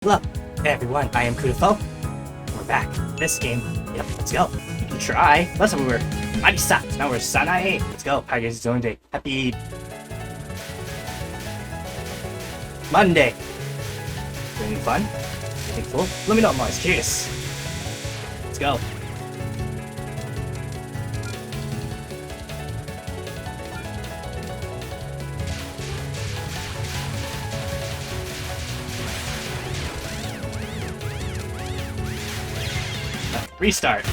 Hello, everyone. I am KuuDefoe. We're back. This game. Yep, let's go. We can try. Last time we were Marisa. Now we're Sanae. Let's go. How is your day? Happy Monday. Doing anything fun? Anything cool? Let me know. I'm always curious. Let's go. Restart.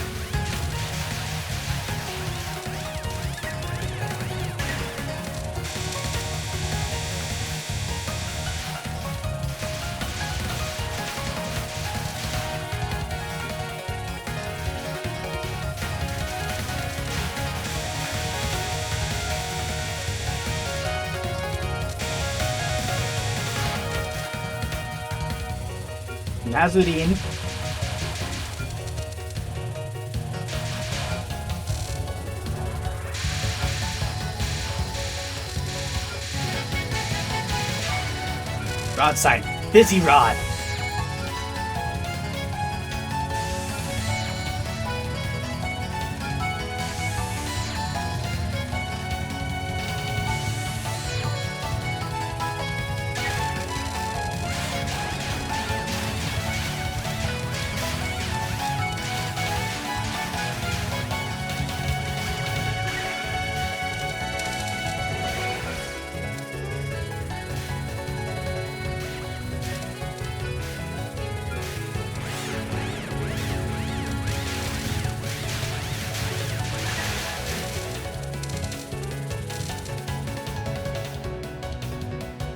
Nazarene. Rod sign. Busy Rod.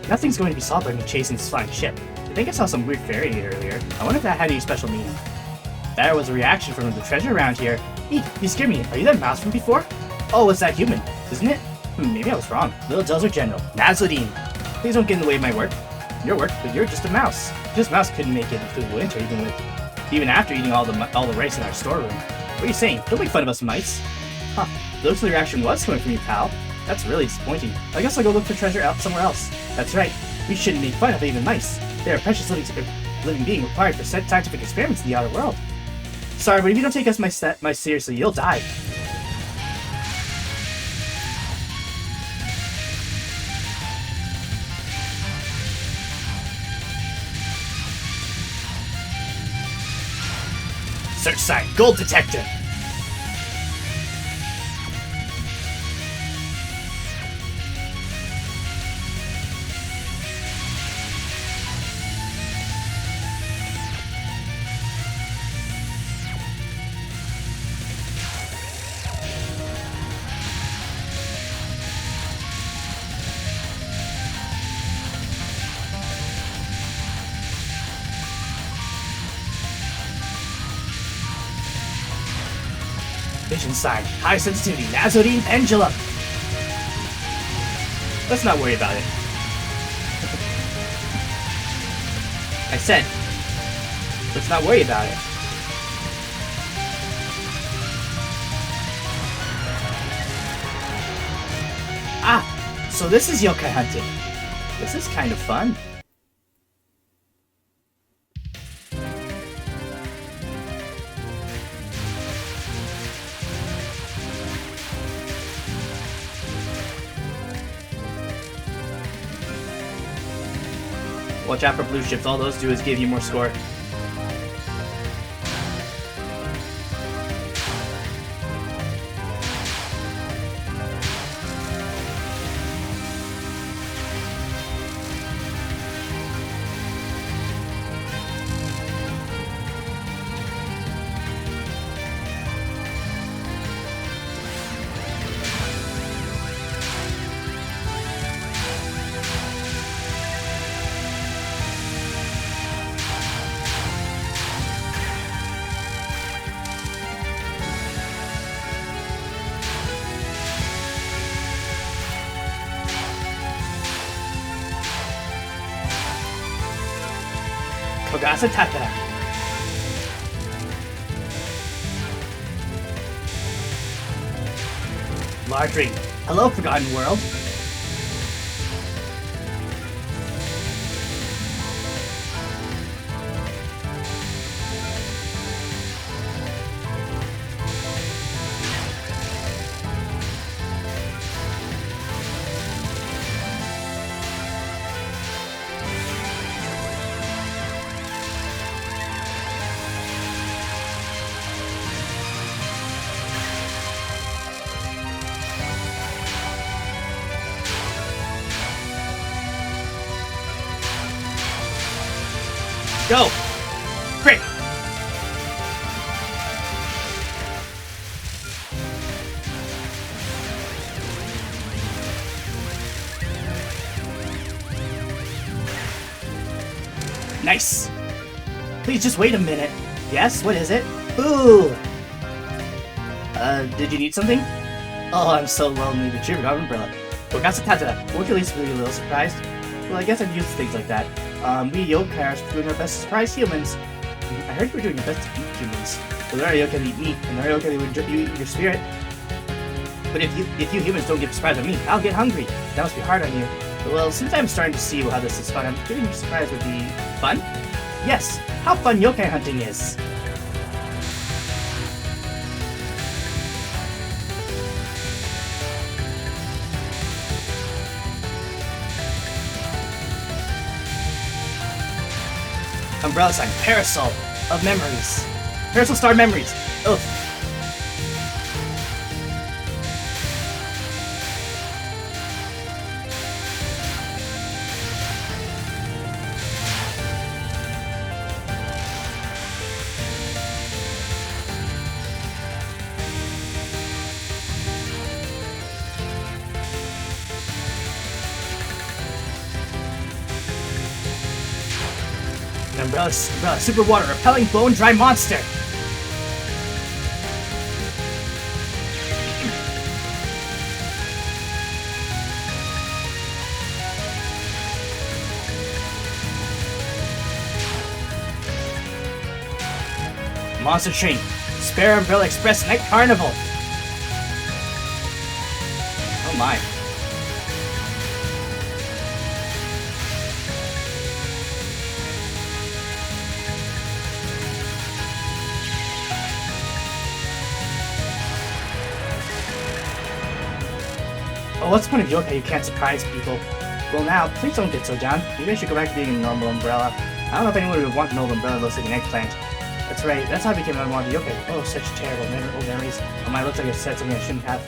Nothing's going to be solved by me chasing this flying ship. I think I saw some weird fairy earlier. I wonder if that had any special meaning. That was a reaction from the treasure around here. Eek, you scared me. Are you that mouse from before? Oh, it's that human, isn't it? Maybe I was wrong. Little Dells are general. Nazarene. Please don't get in the way of my work. Your work, but you're just a mouse. Just a mouse couldn't make it through the winter even after eating all the rice in our storeroom. What are you saying? Don't make fun of us mice. Huh. Looks like the reaction was coming from you, pal. That's really disappointing. I guess I'll go look for treasure out somewhere else. That's right. We shouldn't make fun of even mice. They are precious living being required for scientific experiments in the outer world. Sorry, but if you don't take us mice seriously, you'll die. Search sign. Gold detector. Vision sign. High sensitivity. Nazarene pendulum. Let's not worry about it. I said, let's not worry about it. Ah, so this is yokai hunting. This is kind of fun. Watch out for blue ships, all those do is give you more score. Kogasa Takara. Large ring. Hello, Forgotten World. Go! Great! Nice! Please just wait a minute. Yes, what is it? Ooh! Did you need something? Oh, I'm so lonely. The tree forgot umbrella. Won't you at least be a little surprised? Well, I guess I'm used to things like that. We Yokai are doing our best to surprise humans. I heard you were doing your best to eat humans. Well, there are Yokai that eat meat, and there are Yokai that would eat your spirit. But if you humans don't get surprised by me, I'll get hungry. That must be hard on you. Well, since I'm starting to see how this is fun, I'm getting you surprised would be fun? Yes, how fun yokai hunting is! Umbrella sign, parasol of memories. Parasol star memories. Ugh. Umbrella, super water, repelling bone dry monster. Monster Train, Spare Umbrella Express Night Carnival. Oh my. Oh, what's the point of yokai? You can't surprise people. Well now, please don't get so down. Maybe I should go back to being a normal umbrella. I don't know if anyone would want an old umbrella that looks like an eggplant. That's right, that's how I became an unwanted yokai. Oh, such terrible old memories. Oh my, looks like I said something I shouldn't have.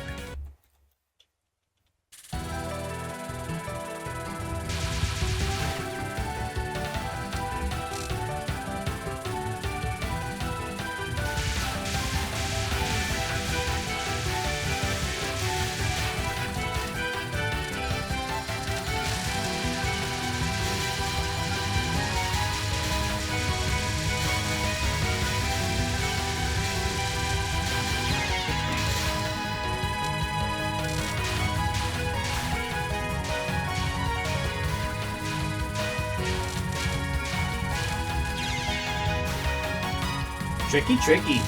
Tricky, tricky.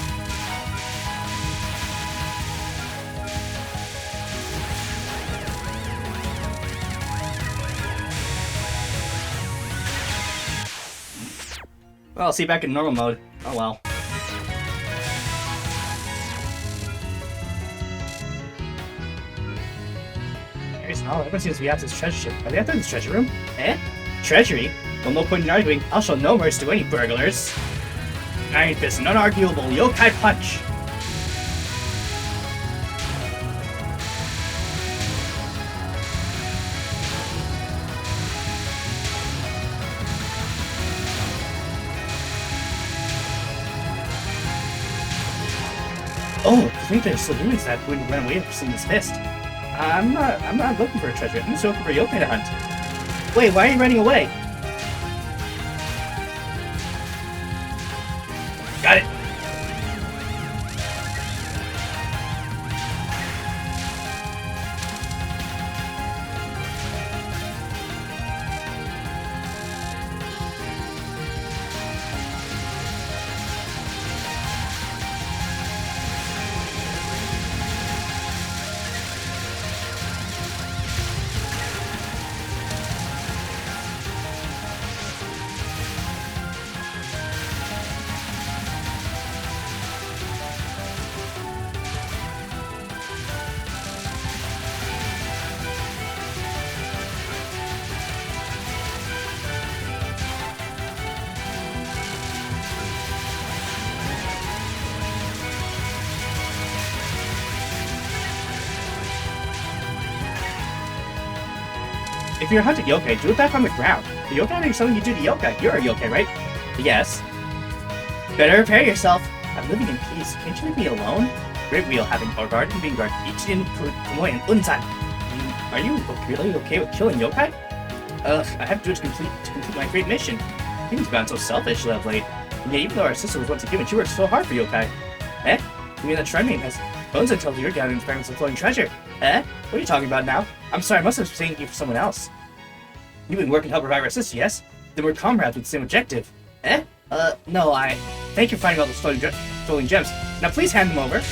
Well, I'll see you back in normal mode. Oh well. Here's all. Everyone seems to be after this treasure ship. Are they after this treasure room? Eh? Treasury? Well, no point in arguing. I'll show no mercy to any burglars. Iron Fist, an unarguable yokai punch. Oh, I think there's still humans that wouldn't run away from seeing this fist. I'm not looking for a treasure. I'm just looking for a yokai to hunt. Wait, why are you running away? Got it. If you're hunting yokai, do it back on the ground. The yokai is something you do to yokai. You're a yokai, right? Yes? Better prepare yourself. I'm living in peace. Can't you leave me alone? Great Wheel having a garden being guarded. Ichin, Tomoe, and Unsan. Are you really okay with killing yokai? I have to do it to complete my great mission. Humans have gotten so selfish of late. And yet, even though our sister was once a human, she worked so hard for yokai. Eh? You mean that Shrine Maiden has bones until you're gathering fragments of flowing treasure? Eh? What are you talking about now? I'm sorry, I must have been saying you for someone else. You've been working to help revive our sister, yes? Then we're comrades with the same objective. Eh? No, I... Thank you for finding all the stolen gems. Now please hand them over.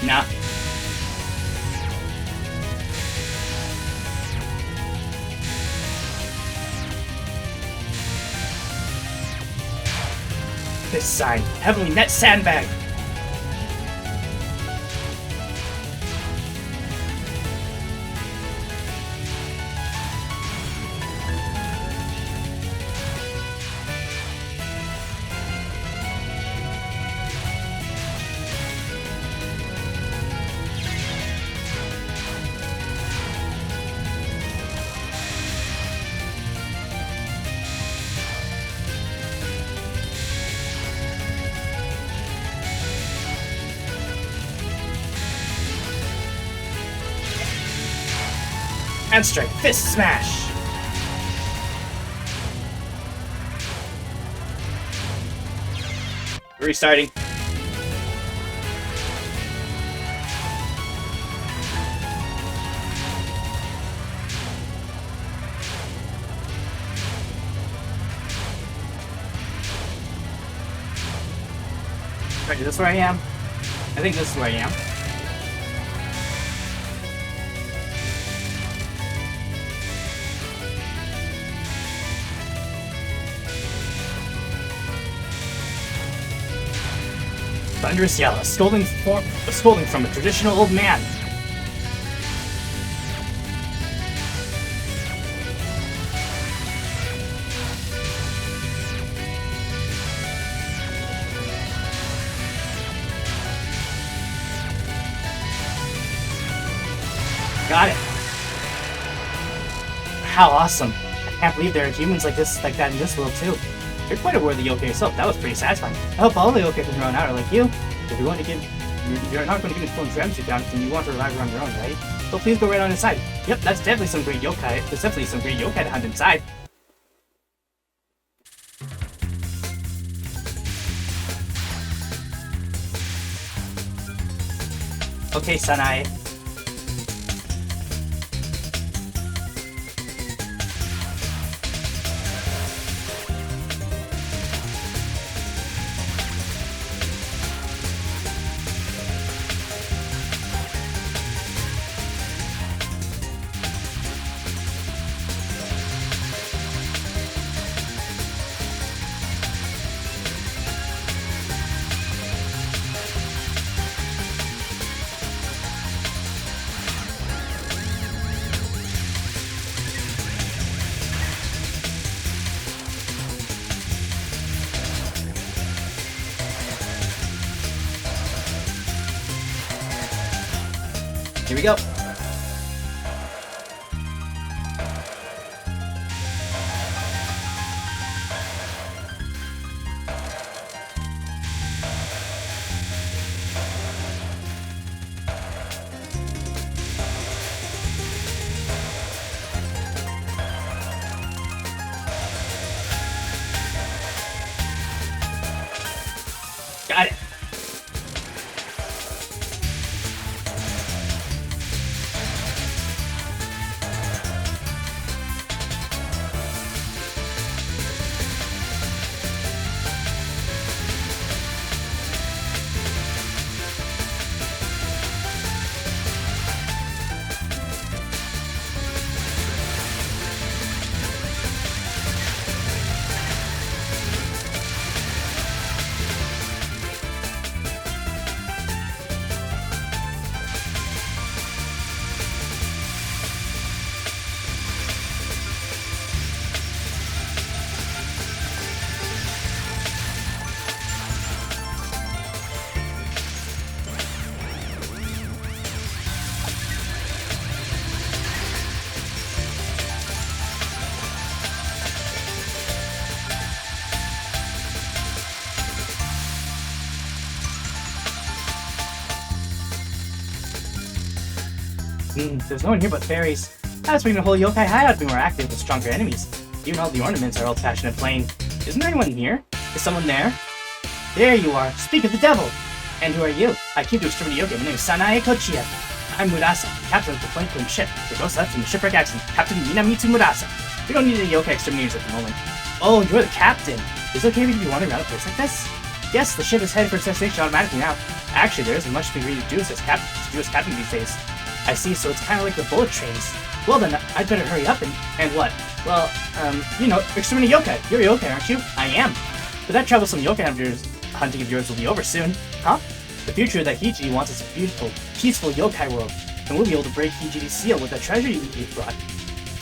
Nah. This sign. Heavenly Net Sandbag. Hand strike, fist smash! Restarting. Right, is this where I am? I think this is where I am. Thunderous yell, a scolding from a traditional old man. Got it. How awesome. I can't believe there are humans like that in this world too. You're quite a worthy yokai yourself. That was pretty satisfying. I hope all the yokai from around out are like you. If you're not going to give me full gems down, then you want to revive around your own, right? So please go right on inside. Yep, that's definitely some great yokai. There's definitely some great yokai to hunt inside. Okay, Sanae. Here we go. Got it. There's no one here but fairies. I was bringing the whole yokai hideout to be more active with stronger enemies. Even all the ornaments are old-fashioned and plain. Isn't there anyone here? Is someone there? There you are. Speak of the devil. And who are you? I came to exterminate yokai. My name is Sanae Kochia. I'm Murasa, captain of the Flank ship. The ghost left from the shipwreck accident. Captain Minamitsu Murasa. We don't need any yokai exterminators at the moment. Oh, you're the captain. Is it okay with you to be wandering around a place like this? Yes, the ship is headed for destination automatically now. Actually, there isn't much to be to do as captain these days. I see, so it's kind of like the bullet trains. Well then, I'd better hurry up and what? Well, you know, exterminate yokai. You're a yokai, aren't you? I am. But that troublesome yokai hunting of yours will be over soon. Huh? The future that Hijiri wants is a beautiful, peaceful yokai world, and we'll be able to break Hijiri's seal with the treasure you've brought.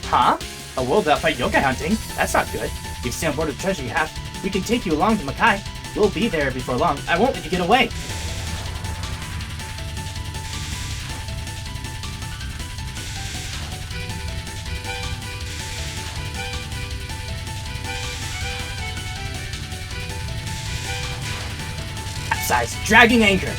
Huh? A world without fight yokai hunting? That's not good. If you stay on board with the treasure you have, we can take you along to Makai. We'll be there before long. I won't let you get away. Capsize, dragging anchor.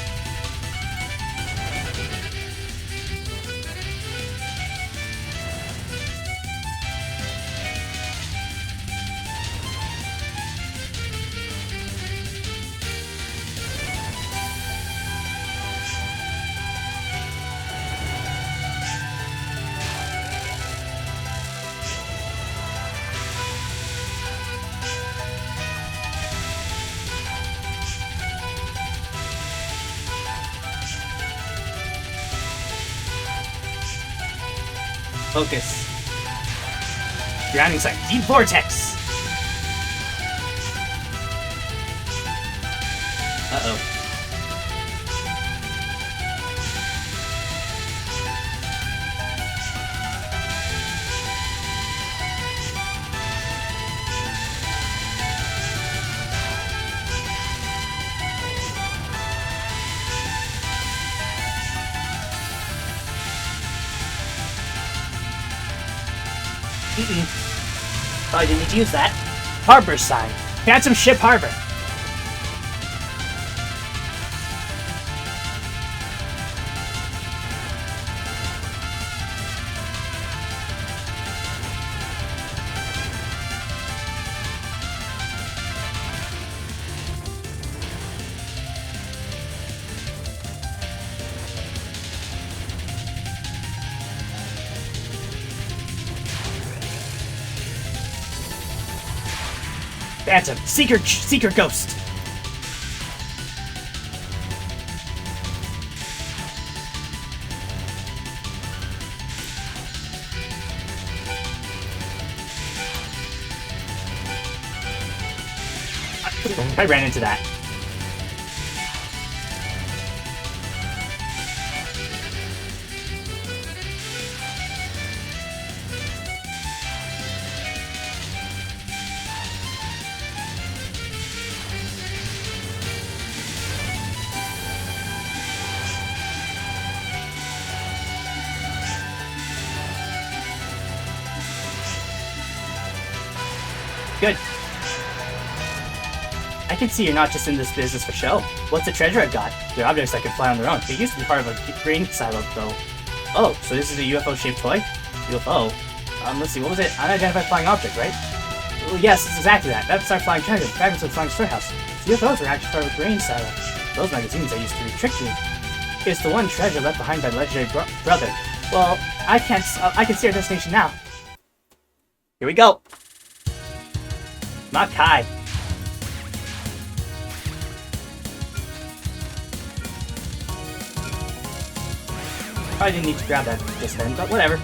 Focus. Grounding sight. Deep vortex. Uh-oh. Probably didn't need to use that. Harbor sign. Phantom Ship Harbor. Phantom, Seeker Ghost. I ran into that. Good. I can see you're not just in this business for show. What's the treasure I've got? They're objects that can fly on their own. They used to be part of a grain silo, though. Oh, so this is a UFO-shaped toy? UFO? Let's see, what was it? Unidentified flying object, right? Well, yes, it's exactly that. That's our flying treasure. Fragments of the flying storehouse. UFOs are actually part of a grain silo. Those magazines I used to trick me. It's the one treasure left behind by the legendary brother. Well, I can see our destination now. Here we go. Makai. Probably didn't need to grab that just then, but whatever.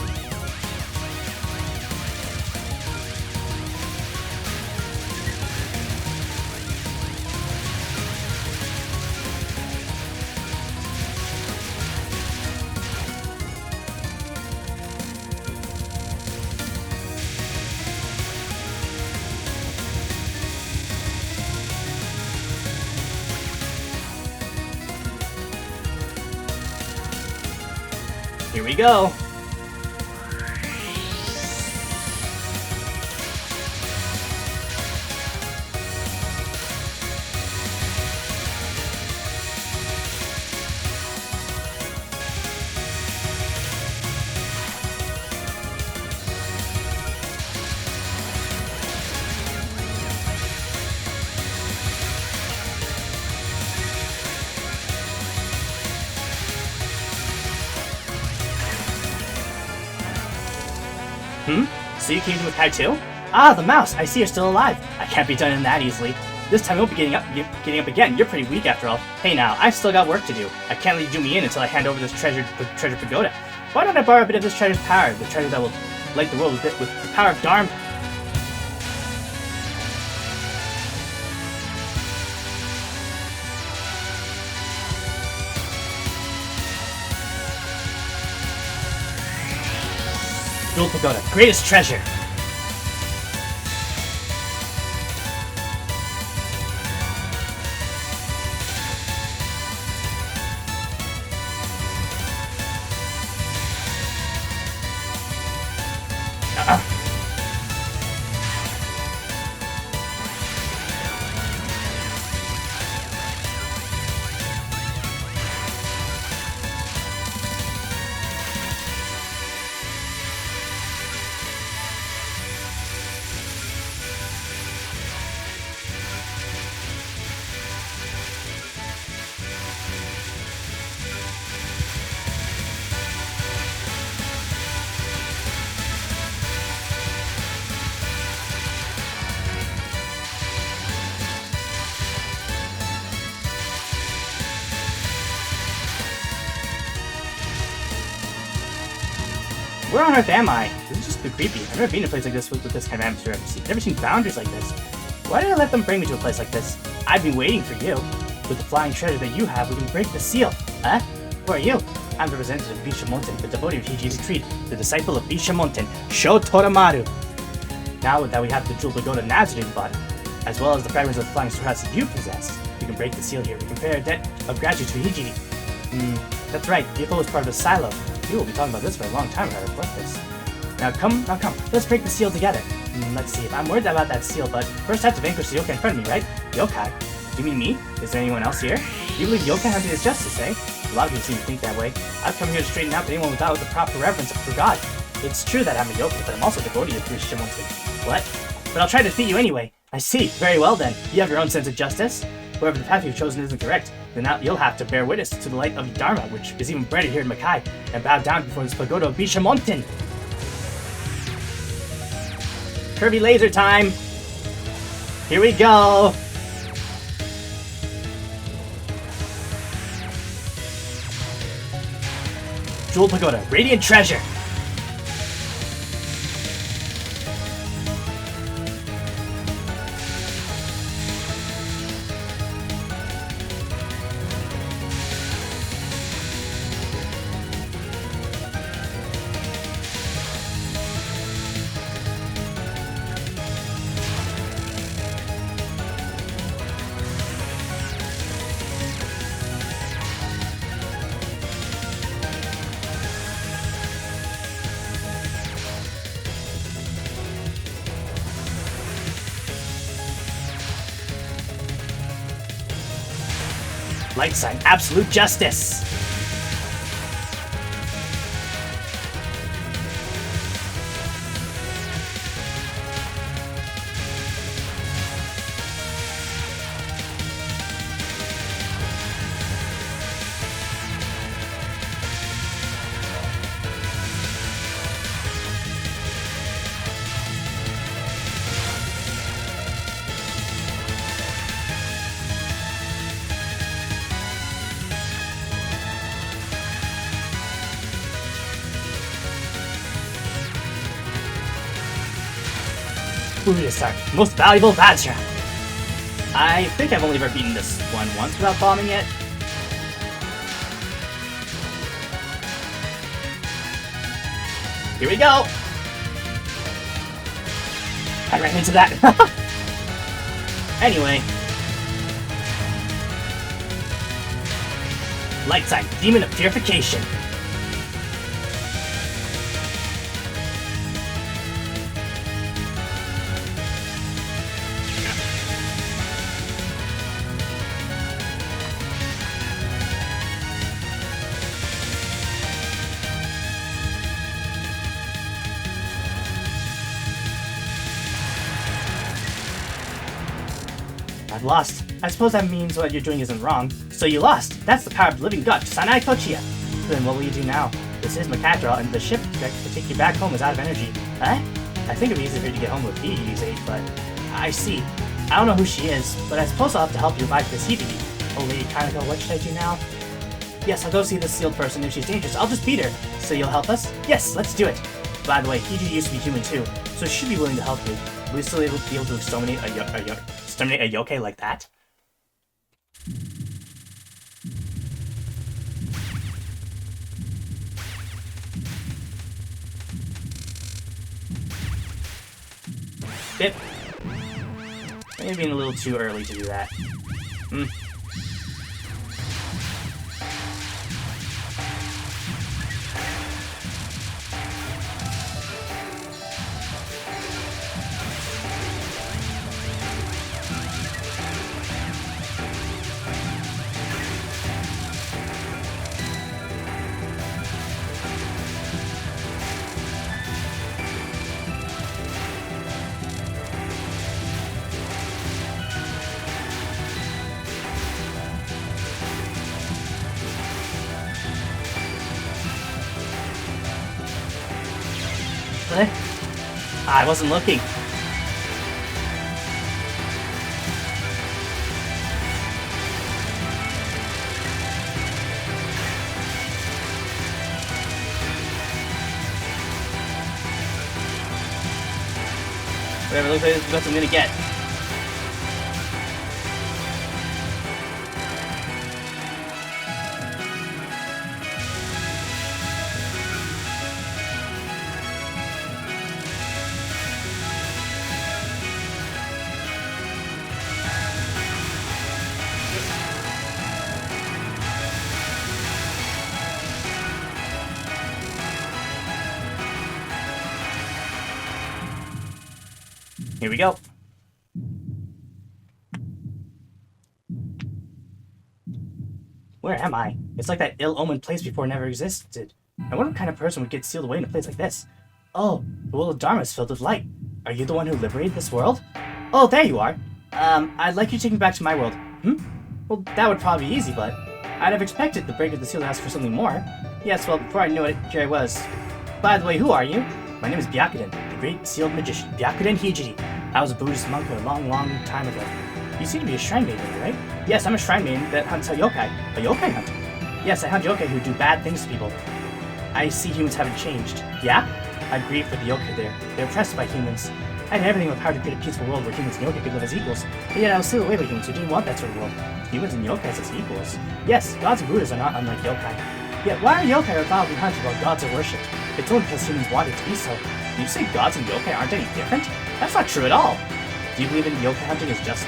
Here we go. Hmm? So you came to Makai too? Ah, the mouse! I see you're still alive. I can't be done in that easily. This time I won't be getting up again. You're pretty weak after all. Hey now, I've still got work to do. I can't let you do me in until I hand over this treasure pagoda. Why don't I borrow a bit of this treasure's power? The treasure that will light the world with the power of Dharma. Jewel pagoda, greatest treasure. Where on earth am I? This is just too creepy. I've never been to a place like this with this kind of atmosphere. I've never seen boundaries like this. Why did I let them bring me to a place like this? I've been waiting for you. With the flying treasure that you have, we can break the seal. Huh? Who are you? I'm the representative of Bishamonten, the devotee of Hiji's retreat, the disciple of Bishamonten, Sho Toramaru. Now that we have the Jewel Pagoda Nazarene bought, as well as the fragments of the flying storehouse that you possess, we can break the seal here. We can pay our debt of gratitude to Hiji. That's right, KuuDefoe is part of the silo. We will be talking about this for a long time if I report this. Now come, let's break the seal together. Let's see, I'm worried about that seal, but first I have to vanquish the yokai in front of me, right? Yokai? You mean me? Is there anyone else here? You believe yokai have his justice, eh? A lot of people seem to think that way. I've come here to straighten out anyone without the proper reverence for God. It's true that I'm a yokai, but I'm also a devotee of Bishamonten. What? But I'll try to defeat you anyway. I see. Very well then. You have your own sense of justice? Whoever the path you've chosen isn't correct, then now you'll have to bear witness to the light of Dharma, which is even brighter here in Makai, and bow down before this pagoda of Bishamonten. Kirby laser time! Here we go! Jewel Pagoda, Radiant Treasure! Light sign, absolute justice! KuuDefoe, most valuable Vajra. I think I've only ever beaten this one once without bombing it. Here we go! I ran into that. Anyway. Light sign, demon of purification. I've lost. I suppose that means what you're doing isn't wrong. So you lost. That's the power of the living god, Sanae Tochiya. Then what will you do now? This is Macadra, and the ship that to take you back home is out of energy. Huh? I think it'd be easier for you to get home with heat use aid, but... I see. I don't know who she is, but I suppose I'll have to help you revive this heat. Oh, Lady Kaneko, what should I do now? Yes, I'll go see this sealed person. If she's dangerous, I'll just beat her. So you'll help us? Yes, let's do it. By the way, Hiji used to be human too, so she should be willing to help you. Will we still be able to exterminate a yokai like that? Bip. Maybe being a little too early to do that. What? I wasn't looking. Whatever, looks like this is the best I'm gonna get. Here we go. Where am I? It's like that ill-omened place before never existed. I wonder what kind of person would get sealed away in a place like this. Oh, the world of Dharma is filled with light. Are you the one who liberated this world? Oh, there you are. I'd like you to take me back to my world. Well, that would probably be easy, but I'd have expected the breaker of the seal to ask for something more. Yes, well, before I knew it, here I was. By the way, who are you? My name is Byakuden, the great sealed magician, Byakuden Hijiri. I was a Buddhist monk a long, long time ago. You seem to be a shrine maiden, right? Yes, I'm a shrine maiden that hunts a yokai. A yokai hunter? Yes, I hunt yokai who do bad things to people. I see humans haven't changed. Yeah? I grieve for the yokai there. They're oppressed by humans. I had everything with power to create a peaceful world where humans and yokai could live as equals, but yet I was sealed away by humans who didn't want that sort of world. Humans and yokai as equals. Yes, gods and Buddhas are not unlike yokai. Yet why are yokai reviled and hunted while gods are worshipped? It's only because humans want it to be so. Do you say gods and yokai aren't any different? That's not true at all. Do you believe in yokai hunting was just?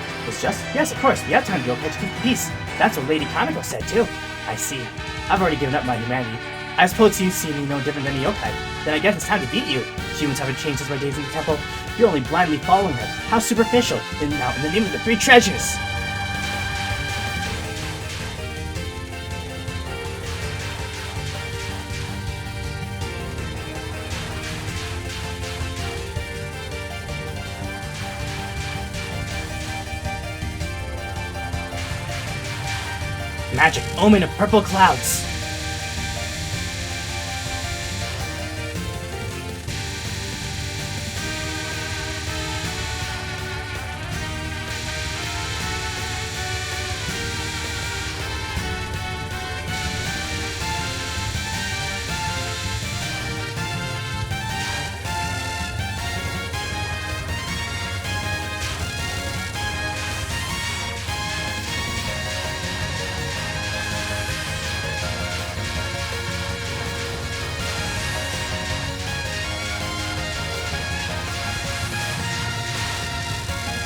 Yes, of course, we have to hunt yokai to keep peace. That's what Lady Kaneko said too. I see. I've already given up my humanity. I suppose you see me no different than a yokai. Then I guess it's time to beat you. Humans haven't changed since my days in the temple. You're only blindly following her. How superficial. And now, in the name of the three treasures! Magic omen of purple clouds.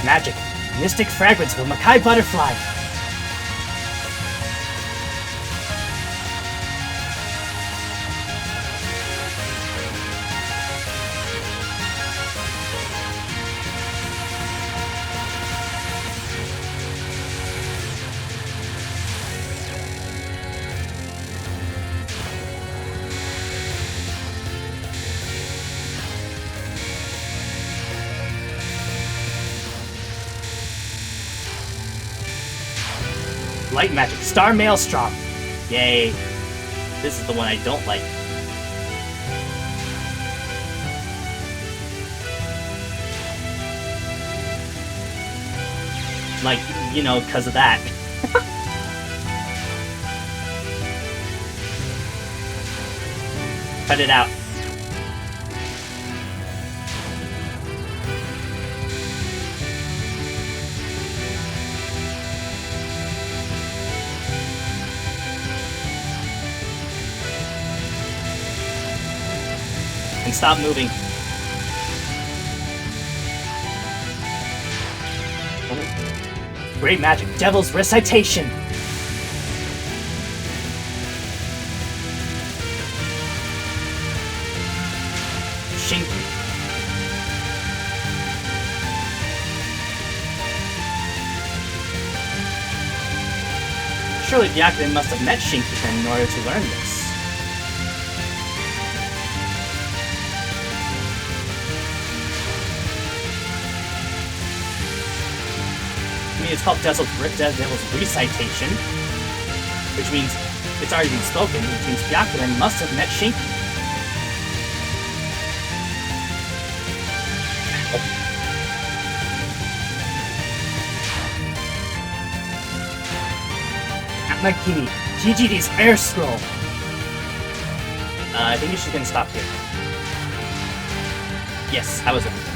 Magic. Mystic fragrance of a Makai butterfly. Light magic, Star Maelstrom. Yay. This is the one I don't like. Like, you know, because of that. Cut it out. And stop moving. Oh. Great magic, Devil's Recitation! Shinky. Surely Byakuren must have met Shinki-sen in order to learn this. I mean, it's called Devil's Recitation, which means it's already been spoken, which means Byakuren must have met Shinki. Nakini, GGD's Air Scroll! I think you should stop here. Yes, I was right.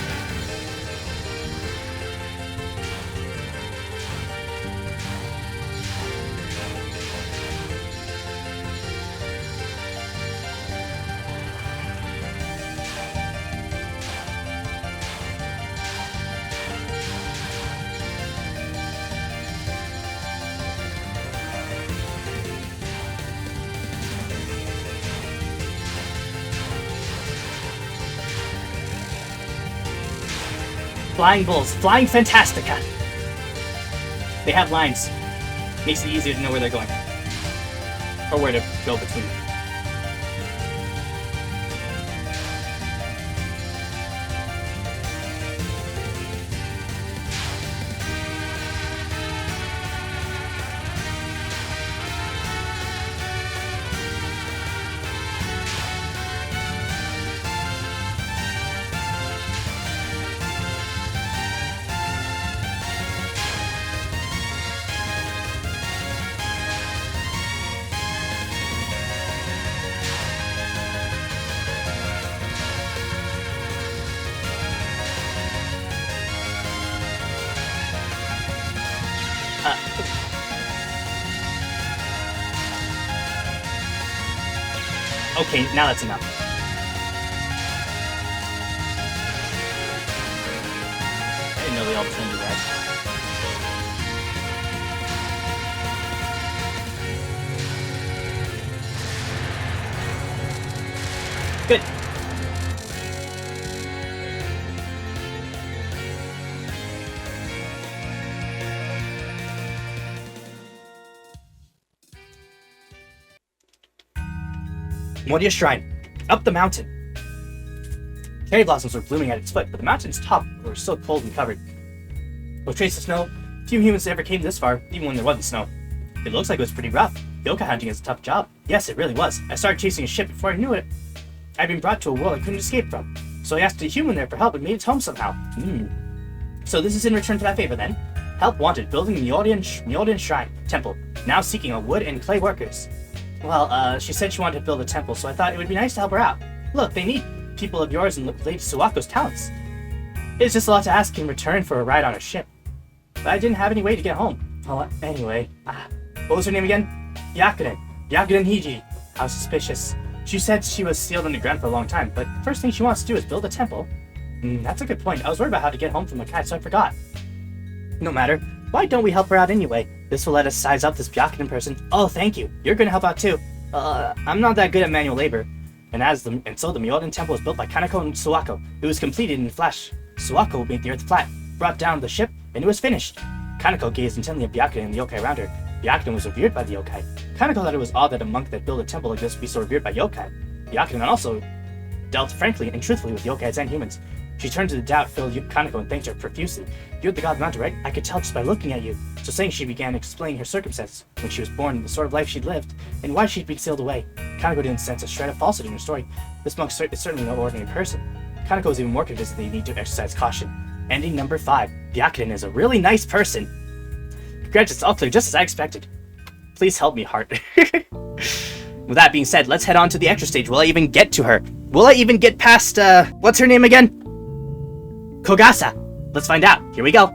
Flying Bulls, Flying Fantastica! They have lines. Makes it easier to know where they're going. Or where to go between. Okay, now that's enough. I didn't know they all turned to red. Good. Moria Shrine. Up the mountain. Cherry blossoms were blooming at its foot, but the mountain's top were still cold and covered. With traces of snow, few humans ever came this far, even when there wasn't snow. It looks like it was pretty rough. Yokai hunting is a tough job. Yes, it really was. I started chasing a ship before I knew it. I'd been brought to a world I couldn't escape from. So I asked a human there for help and made it home somehow. So this is in return for that favor then? Help wanted, building the Myoden Shrine Temple, now seeking a wood and clay workers. Well, she said she wanted to build a temple, so I thought it would be nice to help her out. Look, they need people of yours and Lady Suwako's talents. It's just a lot to ask in return for a ride on a ship. But I didn't have any way to get home. Well, anyway, what was her name again? Byakuren Hiji. How suspicious. She said she was sealed underground for a long time, but the first thing she wants to do is build a temple. That's a good point. I was worried about how to get home from Makai, so I forgot. No matter. Why don't we help her out anyway? This will let us size up this Byakuren person. Oh, thank you. You're gonna help out too. I'm not that good at manual labor. And so the Myoden Temple was built by Kaneko and Suwako. It was completed in a flash. Suwako made the earth flat, brought down the ship, and it was finished. Kaneko gazed intently at Byakuren and the yokai around her. Byakuren was revered by the yokai. Kaneko thought it was odd that a monk that built a temple like this would be so revered by yokai. Byakuren also dealt frankly and truthfully with yokais and humans. She turned to the doubt-filled Kaneko and thanked her profusely. You're the god of the mountain, right? I could tell just by looking at you. So saying, she began explaining her circumstances, when she was born, the sort of life she'd lived, and why she'd been sealed away. Kaneko didn't sense a shred of falsehood in her story. This monk is certainly no ordinary person. Kaneko was even more convinced that they need to exercise caution. Ending number 5. Byakuren is a really nice person. Congrats, it's all clear, just as I expected. Please help me, Heart. With that being said, let's head on to the extra stage. Will I even get to her? Will I even get past, what's her name again? Kogasa. Let's find out. Here we go.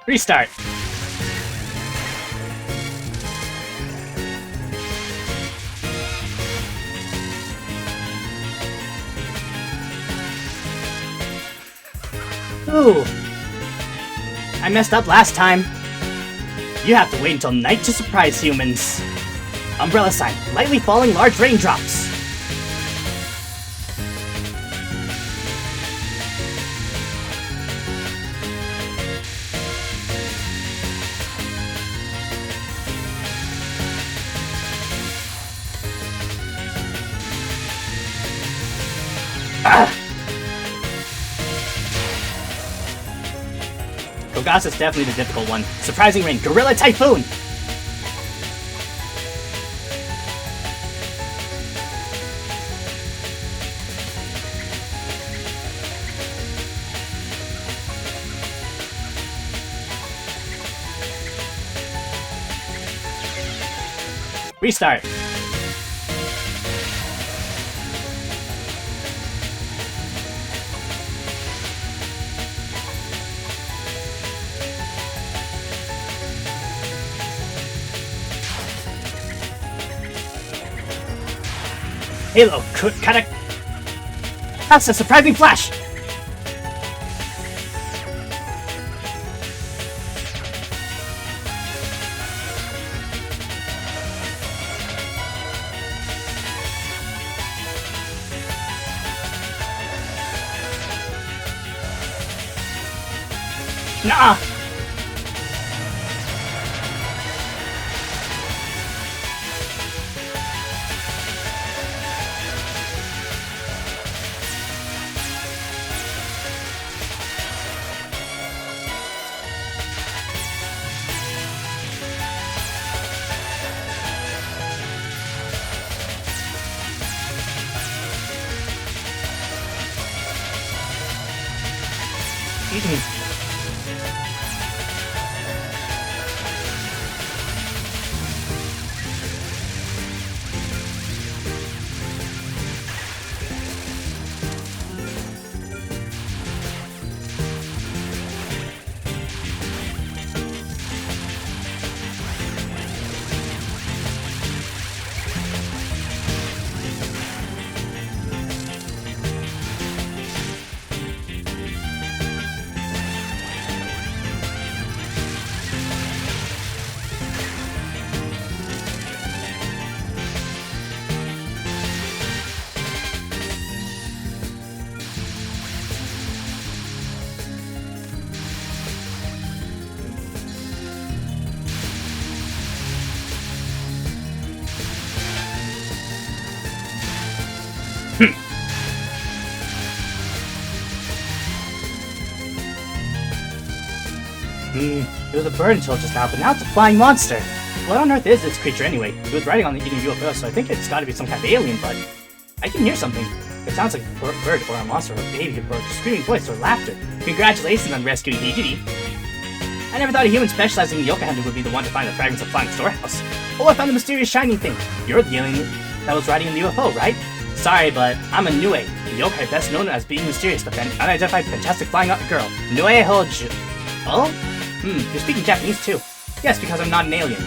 Restart. Ooh. I messed up last time. You have to wait until night to surprise humans. Umbrella sign. Lightly falling large raindrops. Kogasa's definitely the difficult one. Surprising rain. Gorilla Typhoon! Restart. Halo, kinda... That's a surprising flash! Nah! It was a bird until just now, but now it's a flying monster. What on earth is this creature anyway? It was riding on the eating UFO, so I think it's gotta be some kind of alien, but I can hear something. It sounds like a bird or a monster or a baby or a screaming voice or laughter. Congratulations on rescuing Higiri. I never thought a human specializing in yokai hunting would be the one to find the fragments of Flying Storehouse. Oh, I found the mysterious shining thing. You're the alien that was riding in the UFO, right? Sorry, but I'm a Nue, the yokai best known as being mysterious but then unidentified fantastic flying girl. Nue Hoju. Oh? You're speaking Japanese too. Yes, because I'm not an alien.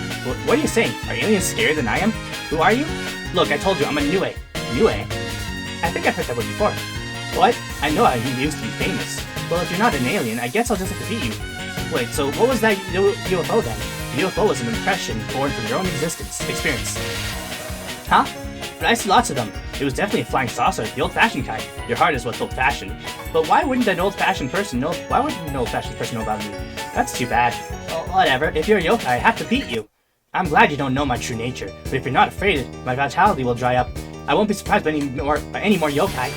What are you saying? Are aliens scarier than I am? Who are you? Look, I told you, I'm a Nue. Nue? I think I've heard that word before. What? I know I used to be famous. Well, if you're not an alien, I guess I'll just have to beat you. Wait, so what was that UFO then? The UFO was an impression born from your own experience. Huh? But I see lots of them. It was definitely a flying saucer, the old-fashioned kind. Your heart is what's old-fashioned. But why wouldn't an old-fashioned person know? Why wouldn't an old-fashioned person know about me? That's too bad. Well, whatever. If you're a yokai, I have to beat you. I'm glad you don't know my true nature. But if you're not afraid, my vitality will dry up. I won't be surprised by any more yokai.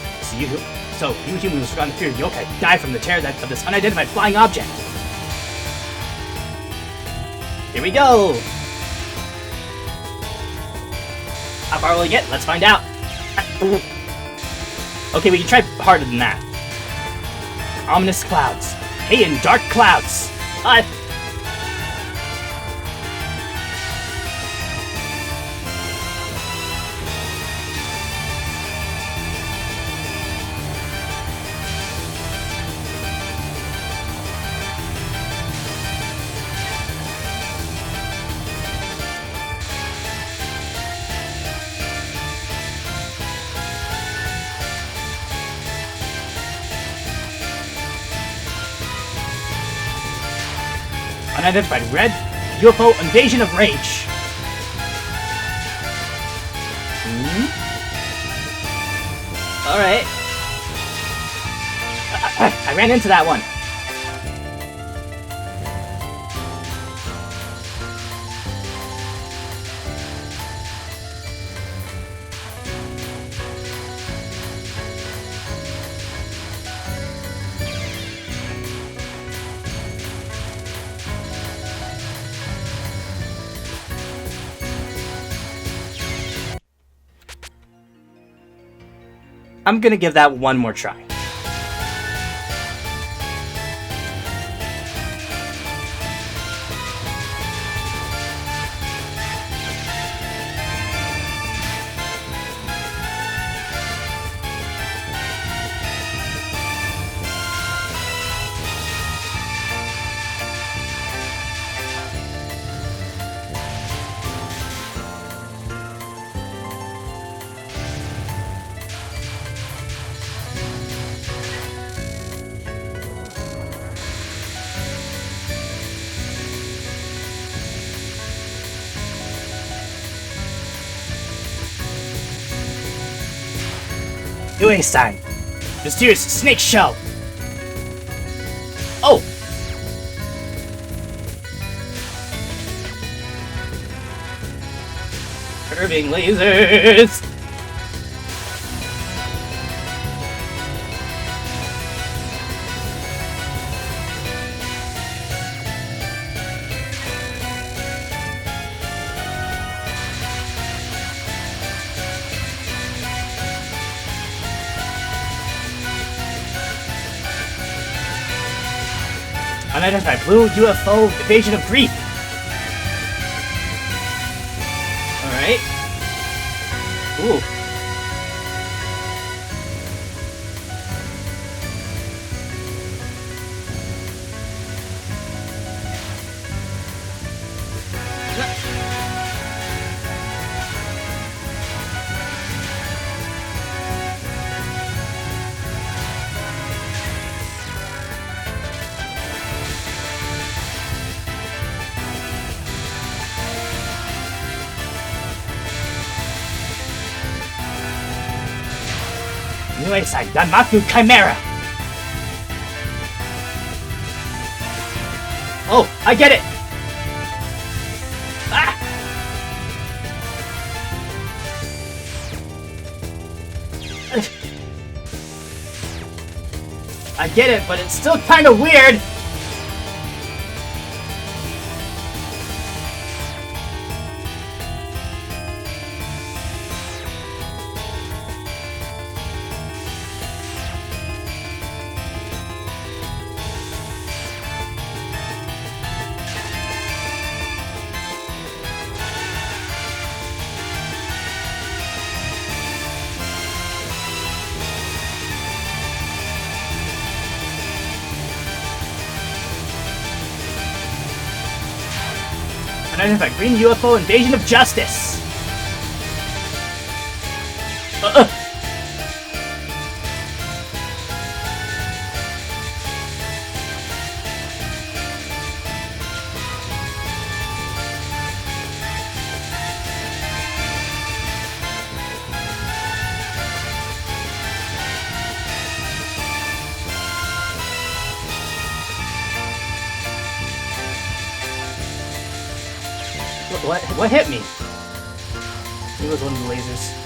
So you humans who forgotten the fear of yokai die from the terror of this unidentified flying object. Here we go! How far will we get? Let's find out. Okay, we can try harder than that. Ominous clouds. Hey, in dark clouds. Unidentified red UFO invasion of rage. Alright. I ran into that one. I'm gonna give that one more try. Uwe-san! Mysterious snake shell! Oh! Curving lasers! Unidentified blue UFO invasion of grief. Alright. Ooh. Uwe-san, the Maku Chimera! Oh, I get it! Ah! I get it, but it's still kind of weird! Undefined green UFO invasion of justice! What hit me? It was one of the lasers.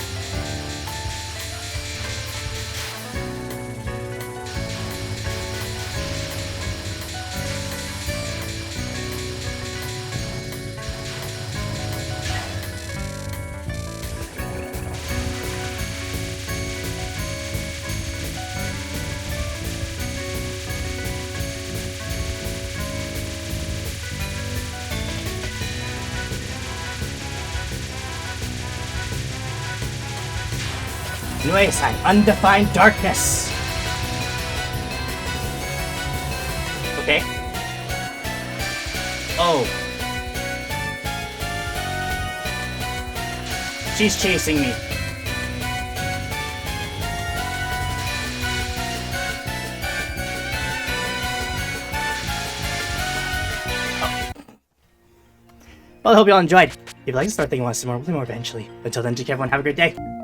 Anyways, undefined darkness. Okay. Oh. She's chasing me. Oh. Well, I hope you all enjoyed. If you'd like to start thinking about some more, we'll play more eventually. Until then, take care everyone, have a great day.